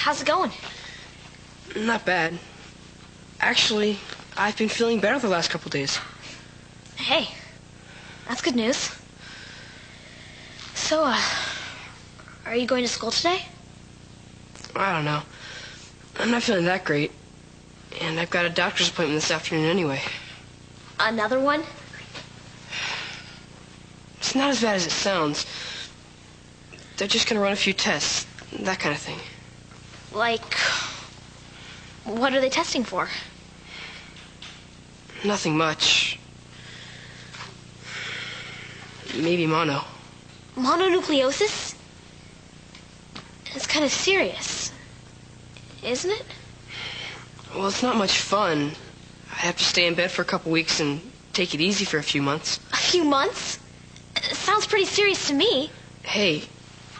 How's it going? Not bad. Actually, I've been feeling better the last couple days. Hey, that's good news. So, are you going to school today? I don't know. I'm not feeling that great. And I've got a doctor's appointment this afternoon anyway. Another one? It's not as bad as it sounds. They're just going to run a few tests, that kind of thing. Like, what are they testing for? Nothing much. Maybe mono. Mononucleosis? It's kind of serious, isn't it? Well, it's not much fun. I have to stay in bed for a couple weeks and take it easy for a few months. A few months? It sounds pretty serious to me. Hey,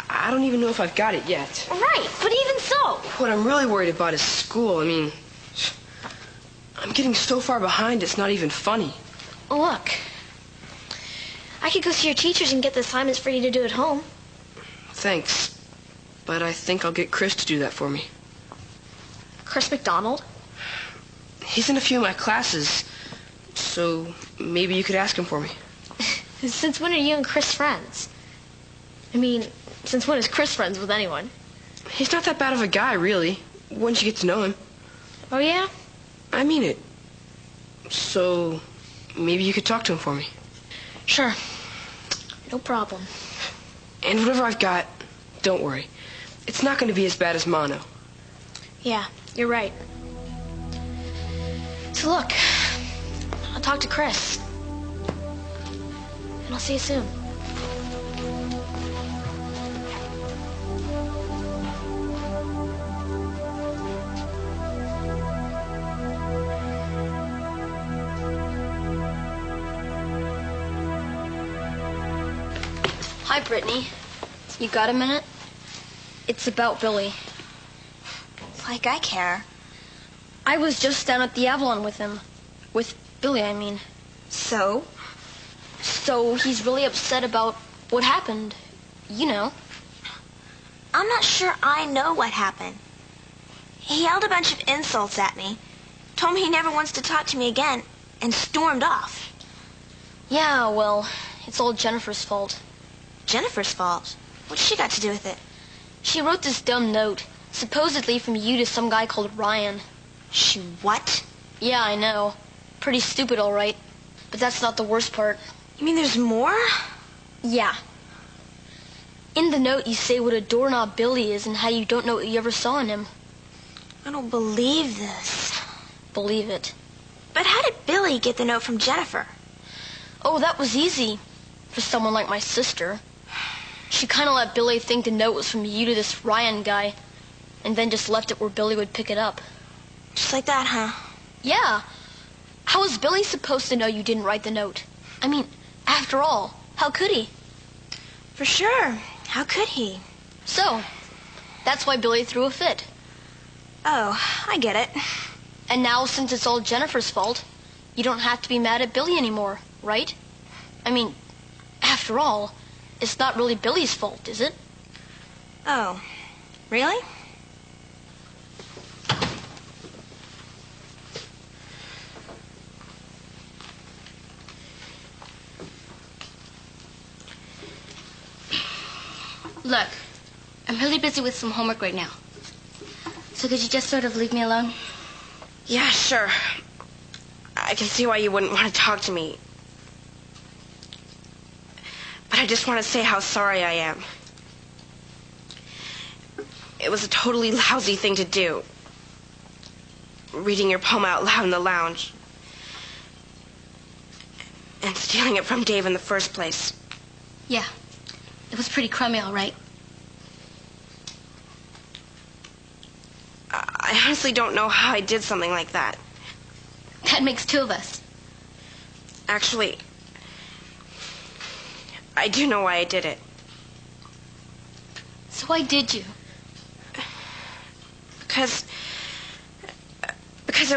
I don't even know if I've got it yet. Right, but even so. What I'm really worried about is school. I mean, I'm getting so far behind it's not even funny. Look, I could go see your teachers and get the assignments for you to do at home. Thanks, but I think I'll get Chris to do that for me. Chris McDonald? He's in a few of my classes, so maybe you could ask him for me. Since when are you and Chris friends? I mean, since when is Chris friends with anyone? He's not that bad of a guy, really, once you get to know him. Oh, yeah? I mean it. So, maybe you could talk to him for me. Sure. No problem. And whatever I've got, don't worry. It's not going to be as bad as mono. Yeah, you're right. So look, I'll talk to Chris. And I'll see you soon. Hi, Brittany. You got a minute? It's about Billy. Like I care. I was just down at the Avalon with him. With Billy, I mean. So? So he's really upset about what happened. You know. I'm not sure I know what happened. He yelled a bunch of insults at me, told me he never wants to talk to me again, and stormed off. Yeah, well, it's all Jennifer's fault. Jennifer's fault? What's she got to do with it? She wrote this dumb note, supposedly from you to some guy called Ryan. She what? Yeah, I know. Pretty stupid, all right. But that's not the worst part. You mean there's more? Yeah. In the note, you say what a doorknob Billy is and how you don't know what you ever saw in him. I don't believe this. Believe it. But how did Billy get the note from Jennifer? Oh, that was easy. For someone like my sister. She kind of let Billy think the note was from you to this Ryan guy, and then just left it where Billy would pick it up. Just like that, huh? Yeah. How was Billy supposed to know you didn't write the note? I mean, after all, how could he? For sure. How could he? So, that's why Billy threw a fit. Oh, I get it. And now, since it's all Jennifer's fault, you don't have to be mad at Billy anymore, right? I mean, after all, it's not really Billy's fault, is it? Oh, really? Look, I'm really busy with some homework right now. So could you just sort of leave me alone? Yeah, sure. I can see why you wouldn't want to talk to me. But I just want to say how sorry I am. It was a totally lousy thing to do. Reading your poem out loud in the lounge. And stealing it from Dave in the first place. Yeah. It was pretty crummy, all right. I honestly don't know how I did something like that. That makes two of us. Actually, I do know why I did it. So why did you? Because I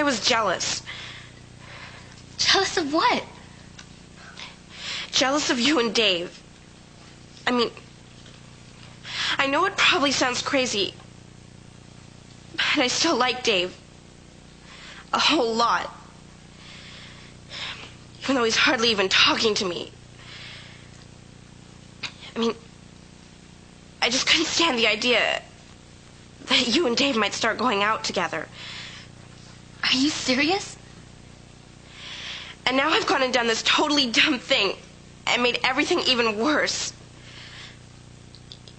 was jealous. Jealous of what? Jealous of you and Dave. I mean, I know it probably sounds crazy, but I still like Dave. A whole lot. Even though he's hardly even talking to me. I mean, I just couldn't stand the idea that you and Dave might start going out together. Are you serious? And now I've gone and done this totally dumb thing and made everything even worse.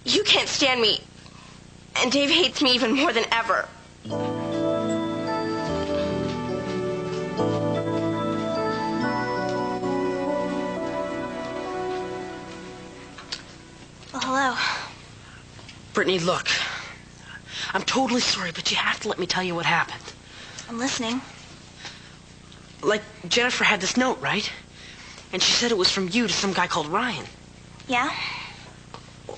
You can't stand me, and Dave hates me even more than ever. Well, hello. Brittany, look. I'm totally sorry, but you have to let me tell you what happened. I'm listening. Like, Jennifer had this note, right? And she said it was from you to some guy called Ryan. Yeah?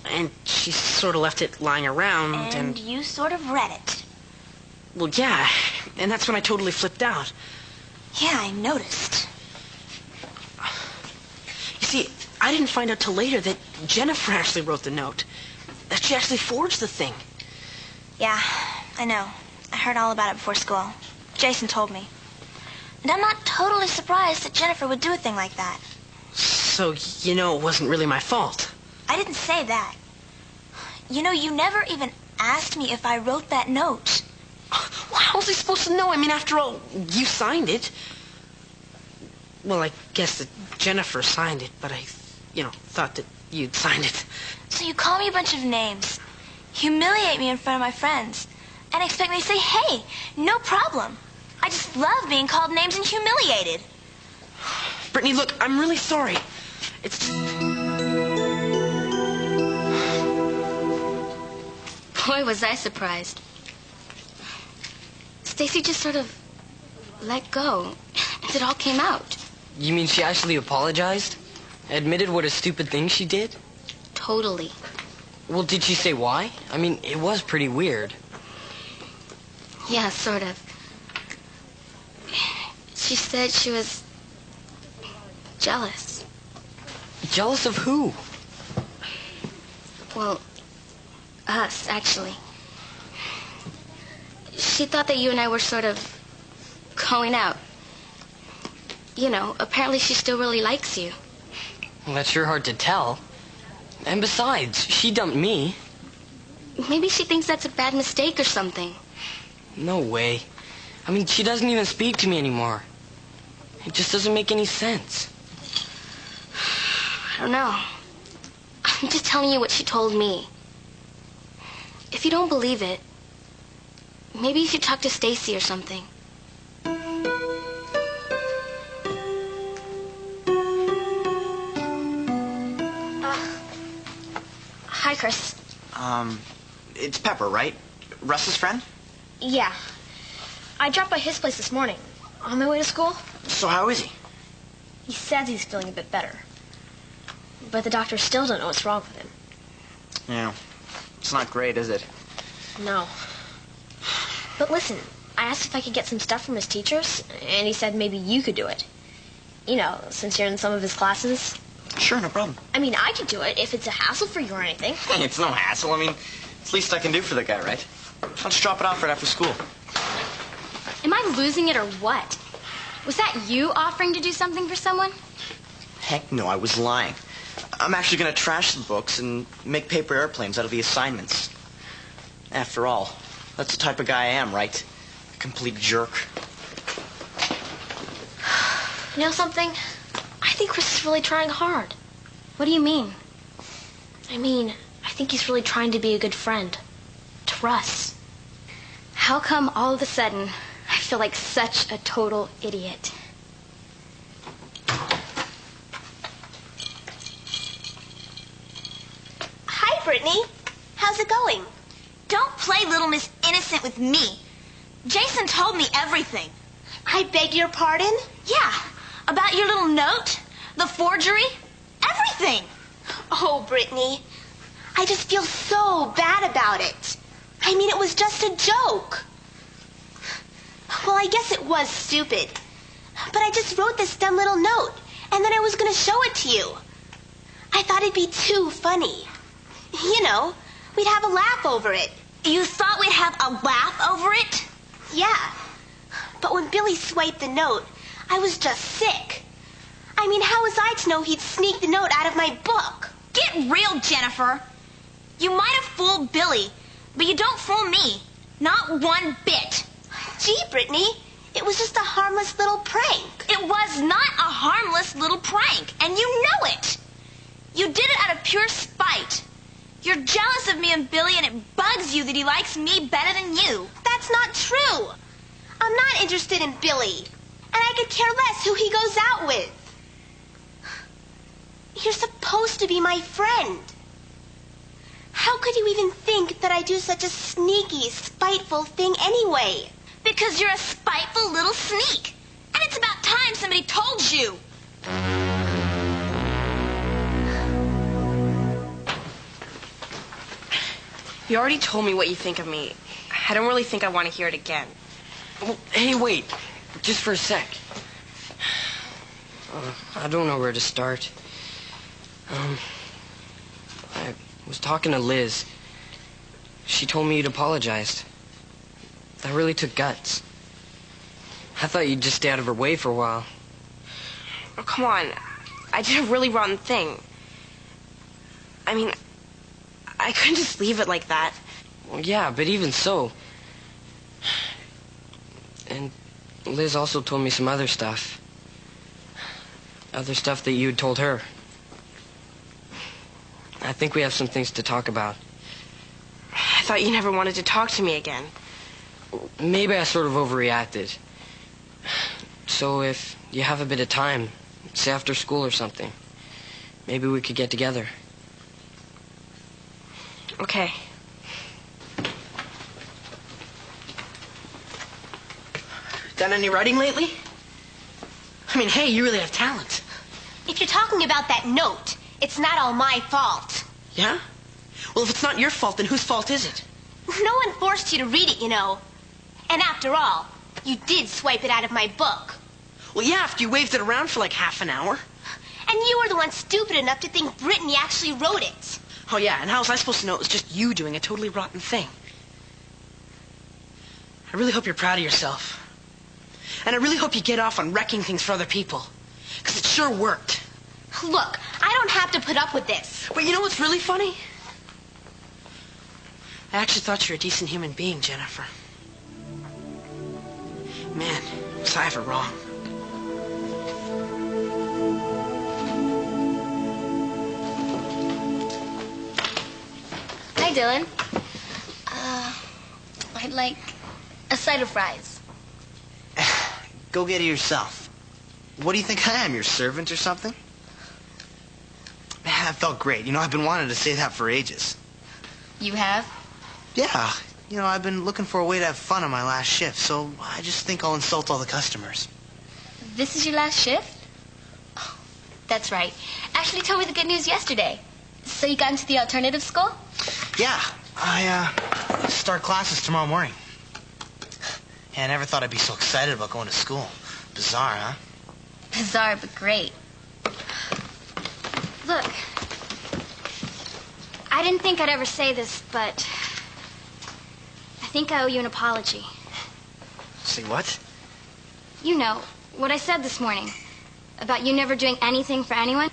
And she sort of left it lying around, And you sort of read it. Well, yeah. And that's when I totally flipped out. Yeah, I noticed. You see, I didn't find out till later that Jennifer actually wrote the note. That she actually forged the thing. Yeah, I know. I heard all about it before school. Jason told me. And I'm not totally surprised that Jennifer would do a thing like that. So, you know, it wasn't really my fault. I didn't say that. You know, you never even asked me if I wrote that note. Well, how was I supposed to know? I mean, after all, you signed it. Well, I guess that Jennifer signed it, but I, thought that you'd signed it. So you call me a bunch of names, humiliate me in front of my friends, and expect me to say, hey, no problem. I just love being called names and humiliated. Brittany, look, I'm really sorry. It's... Boy, was I surprised. Stacy just sort of let go, and it all came out. You mean she actually apologized? Admitted what a stupid thing she did? Totally. Well, did she say why? I mean, it was pretty weird. Yeah, sort of. She said she was jealous. Jealous of who? Well, us, actually. She thought that you and I were sort of going out. You know, apparently she still really likes you. Well, that's sure hard to tell. And besides, she dumped me. Maybe she thinks that's a bad mistake or something. No way. I mean, she doesn't even speak to me anymore. It just doesn't make any sense. I don't know. I'm just telling you what she told me. If you don't believe it, maybe you should talk to Stacy or something. Hi, Chris. It's Pepper, right? Russ's friend? Yeah. I dropped by his place this morning on my way to school. So how is he? He says he's feeling a bit better. But the doctors still don't know what's wrong with him. Yeah. It's not great, is it? No. But listen, I asked if I could get some stuff from his teachers, and he said maybe you could do it. You know, since you're in some of his classes. Sure, no problem. I mean, I could do it if it's a hassle for you or anything. Hey, it's no hassle. I mean, it's the least I can do for the guy, right? Let's drop it off right after school. Am I losing it or what? Was that you offering to do something for someone? Heck no, I was lying. I'm actually going to trash the books and make paper airplanes out of the assignments. After all, that's the type of guy I am, right? A complete jerk. You know something? I think Chris is really trying hard. What do you mean? I mean, I think he's really trying to be a good friend. To Russ. How come all of a sudden I feel like such a total idiot? Hi, Brittany. How's it going? Don't play Little Miss Innocent with me. Jason told me everything. I beg your pardon? Yeah. About your little note, the forgery, everything. Oh, Brittany, I just feel so bad about it. I mean, it was just a joke. Well, I guess it was stupid. But I just wrote this dumb little note, and then I was going to show it to you. I thought it'd be too funny. You know, We'd have a laugh over it. You thought we'd have a laugh over it? Yeah. But when Billy swiped the note, I was just sick. I mean, how was I to know he'd sneak the note out of my book? Get real, Jennifer. You might have fooled Billy, but you don't fool me. Not one bit. Gee, Brittany, it was just a harmless little prank. It was not a harmless little prank, and you know it. You did it out of pure spite. You're jealous of me and Billy, and it bugs you that he likes me better than you. That's not true. I'm not interested in Billy, and I could care less who he goes out with. You're supposed to be my friend. How could you even think that I do such a sneaky, spiteful thing anyway? Because you're a spiteful little sneak. And it's about time somebody told you. You already told me what you think of me. I don't really think I want to hear it again. Well, hey, wait. Just for a sec. I don't know where to start. I was talking to Liz. She told me you'd apologized. That really took guts. I thought you'd just stay out of her way for a while. Oh, come on. I did a really rotten thing. I mean, I couldn't just leave it like that. Well, yeah, but even so. And Liz also told me some other stuff. Other stuff that you had told her. I think we have some things to talk about. I thought you never wanted to talk to me again. Maybe I sort of overreacted. So if you have a bit of time, say after school or something, maybe we could get together. Okay. Done any writing lately? I mean, hey, you really have talent. If you're talking about that note, it's not all my fault. Yeah? Well, if it's not your fault, then whose fault is it? No one forced you to read it, you know. And after all, you did swipe it out of my book. Well, yeah, after you waved it around for like half an hour. And you were the one stupid enough to think Brittany actually wrote it. Oh, yeah, and how was I supposed to know it was just you doing a totally rotten thing? I really hope you're proud of yourself. And I really hope you get off on wrecking things for other people. Because it sure worked. Look, I don't have to put up with this. But you know what's really funny? I actually thought you were a decent human being, Jennifer. Man, was I ever wrong. Hi, Dylan. I'd like a side of fries. Go get it yourself. What do you think I am, your servant or something? Man, that felt great. You know, I've been wanting to say that for ages. You have? Yeah. You know, I've been looking for a way to have fun on my last shift, so I just think I'll insult all the customers. This is your last shift? Oh, that's right. Ashley told me the good news yesterday. So you got into the alternative school? Yeah. I start classes tomorrow morning. Yeah, I never thought I'd be so excited about going to school. Bizarre, huh? Bizarre, but great. Look, I didn't think I'd ever say this, but I think I owe you an apology. Say what? You know, what I said this morning about you never doing anything for anyone.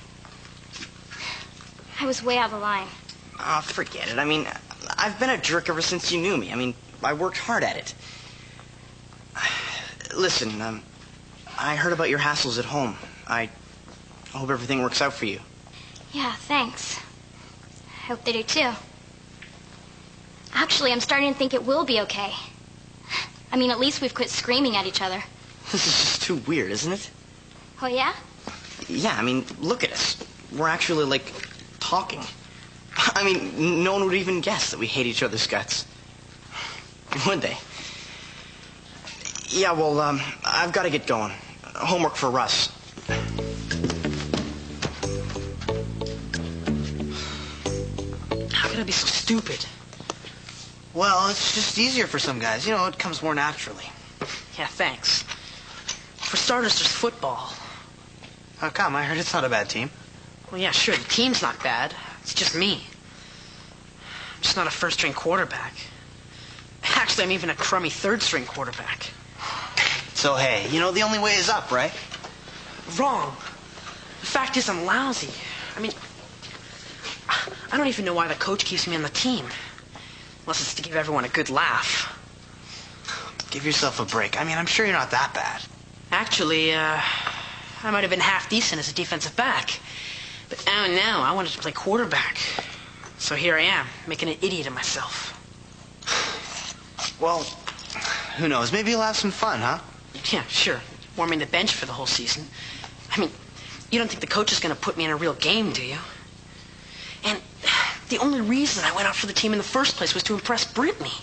I was way out of line. Oh, forget it. I mean, I've been a jerk ever since you knew me. I mean, I worked hard at it. Listen, I heard about your hassles at home. I hope everything works out for you. Yeah, thanks. I hope they do too. Actually, I'm starting to think it will be okay. I mean, at least we've quit screaming at each other. This is just too weird, isn't it? Oh, yeah? Yeah, I mean, look at us. We're actually, like, talking. I mean, no one would even guess that we hate each other's guts. Would they? Yeah, well, I've got to get going. Homework for Russ. How could I be so stupid? Well, it's just easier for some guys. You know, it comes more naturally. Yeah, thanks. For starters, there's football. How come? I heard it's not a bad team. Well, yeah, sure, the team's not bad. It's just me. I'm just not a first-string quarterback. Actually, I'm even a crummy third-string quarterback. So, hey, you know the only way is up, right? Wrong. The fact is, I'm lousy. I mean, I don't even know why the coach keeps me on the team. Unless it's to give everyone a good laugh. Give yourself a break. I mean, I'm sure you're not that bad. Actually, I might have been half decent as a defensive back. But now I wanted to play quarterback. So here I am, making an idiot of myself. Well, who knows? Maybe you'll have some fun, huh? Yeah, sure. Warming the bench for the whole season. I mean, you don't think the coach is going to put me in a real game, do you? And the only reason I went out for the team in the first place was to impress Brittany.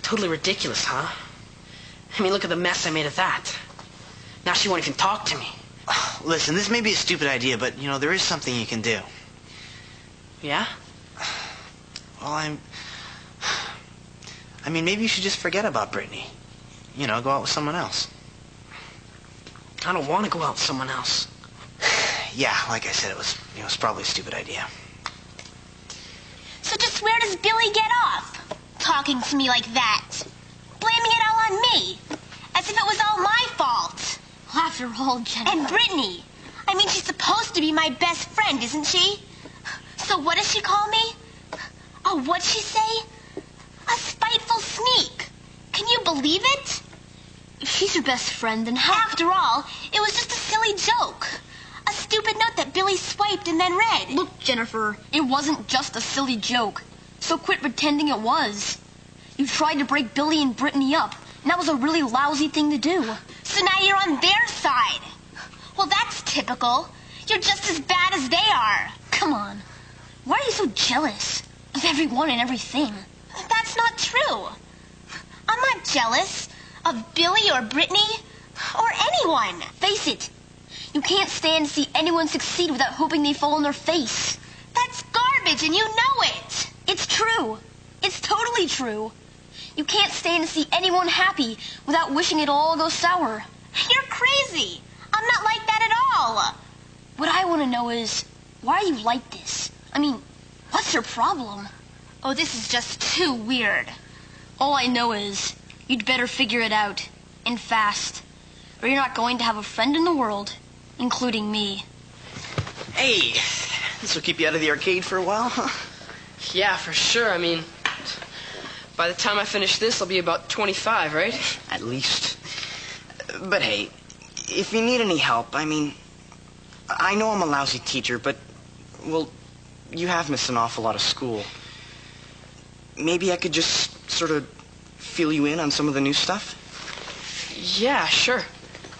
Totally ridiculous, huh? I mean, look at the mess I made of that. Now she won't even talk to me. Listen, this may be a stupid idea, but, you know, there is something you can do. Yeah? Well, I mean, maybe you should just forget about Brittany. You know, go out with someone else. I don't want to go out with someone else. Yeah, like I said, it was probably a stupid idea. So just where does Billy get off? Talking to me like that. Blaming it all on me. As if it was all my fault. After all, Jennifer. And Brittany. I mean, she's supposed to be my best friend, isn't she? So what does she call me? Oh, what'd she say? A spiteful sneak. Can you believe it? If she's your best friend, then how... After all, it was just a silly joke. A stupid note that Billy swiped and then read. Look, Jennifer, it wasn't just a silly joke. So quit pretending it was. You tried to break Billy and Brittany up, and that was a really lousy thing to do. So now you're on their side. Well, that's typical. You're just as bad as they are. Come on. Why are you so jealous of everyone and everything? That's not true. I'm not jealous of Billy or Brittany or anyone. Face it. You can't stand to see anyone succeed without hoping they fall on their face. That's garbage, and you know it. It's true. It's totally true. You can't stand to see anyone happy without wishing it all goes sour. You're crazy. I'm not like that at all. What I want to know is, why are you like this? I mean, what's your problem? Oh, this is just too weird. All I know is, you'd better figure it out, and fast, or you're not going to have a friend in the world, including me. Hey, this will keep you out of the arcade for a while, huh? Yeah, for sure. I mean, by the time I finish this, I'll be about 25, right? At least. But hey, if you need any help, I mean, I know I'm a lousy teacher, but, well, you have missed an awful lot of school. Maybe I could just sort of fill you in on some of the new stuff? Yeah, sure.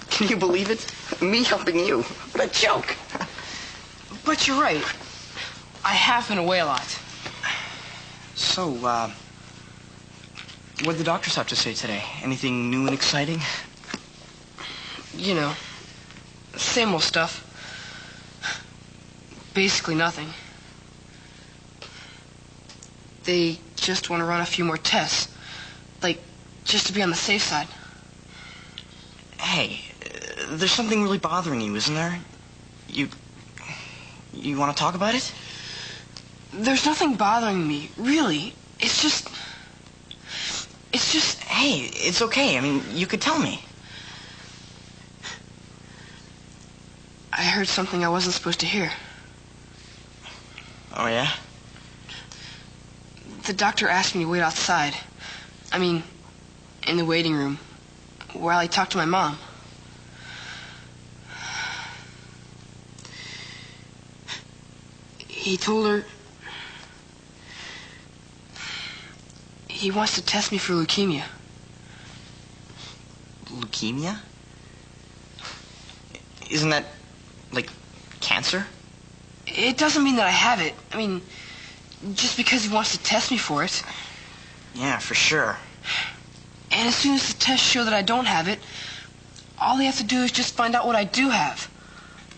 Can you believe it? Me helping you. What a joke. But you're right. I have been away a lot. So, what did the doctors have to say today? Anything new and exciting? You know, same old stuff. Basically nothing. They just want to run a few more tests. Like, just to be on the safe side. Hey, there's something really bothering you, isn't there? You want to talk about it? There's nothing bothering me, really. It's just... Hey, it's okay. I mean, you could tell me. I heard something I wasn't supposed to hear. Oh, yeah? The doctor asked me to wait outside. I mean, in the waiting room, while I talked to my mom. He told her he wants to test me for leukemia. Leukemia? Isn't that, like, cancer? It doesn't mean that I have it. I mean, just because he wants to test me for it. Yeah, for sure. And as soon as the tests show that I don't have it, all they have to do is just find out what I do have.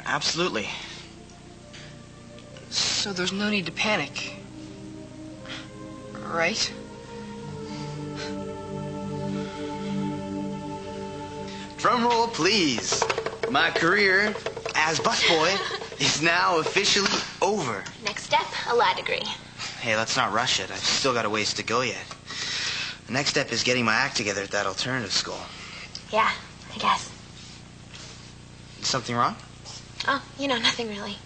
Absolutely. So there's no need to panic. Right? Drum roll, please. My career as busboy is now officially over. Next step, a law degree. Hey, let's not rush it. I've still got a ways to go yet. The next step is getting my act together at that alternative school. Yeah, I guess. Something wrong? Oh, nothing really.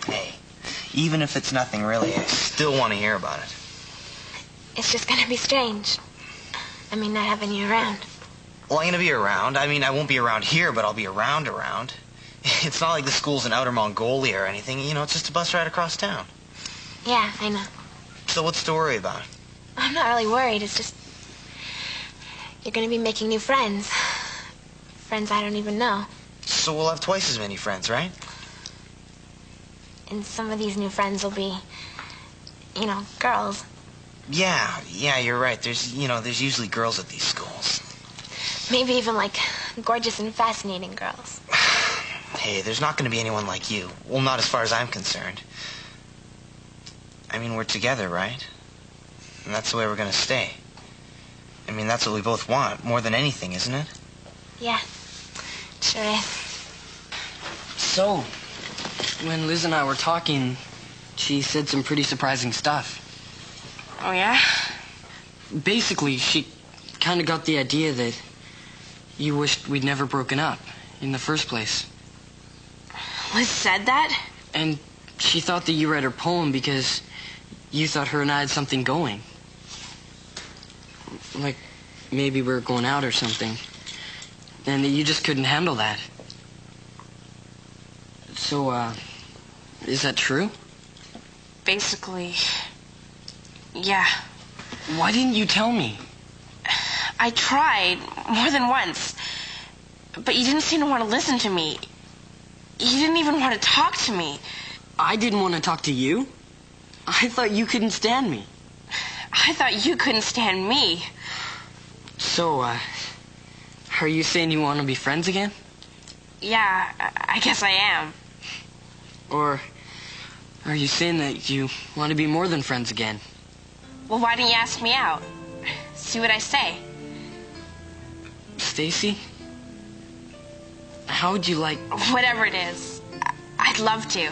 Hey, even if it's nothing really, I still want to hear about it. It's just gonna be strange. Not having you around. Well, I'm going to be around. I won't be around here, but I'll be around. It's not like the school's in outer Mongolia or anything. It's just a bus ride across town. Yeah, I know. So what's to worry about? I'm not really worried. It's just... you're gonna be making new friends. Friends I don't even know. So we'll have twice as many friends, right? And some of these new friends will be, girls. Yeah, you're right. There's usually girls at these schools. Maybe even, gorgeous and fascinating girls. Hey, there's not going to be anyone like you. Well, not as far as I'm concerned. We're together, right? And that's the way we're going to stay. That's what we both want, more than anything, isn't it? Yeah, sure is. So, when Liz and I were talking, she said some pretty surprising stuff. Oh, yeah? Basically, she kind of got the idea that you wished we'd never broken up in the first place. Liz said that? And she thought that you read her poem because you thought her and I had something going. Like, maybe we were going out or something. And that you just couldn't handle that. So, is that true? Basically, yeah. Why didn't you tell me? I tried more than once, but you didn't seem to want to listen to me. You didn't even want to talk to me. I didn't want to talk to you? I thought you couldn't stand me. I thought you couldn't stand me. So, are you saying you want to be friends again? Yeah, I guess I am. Or are you saying that you want to be more than friends again? Well, why didn't you ask me out? See what I say. Stacy? How would you like... Whatever it is, I'd love to.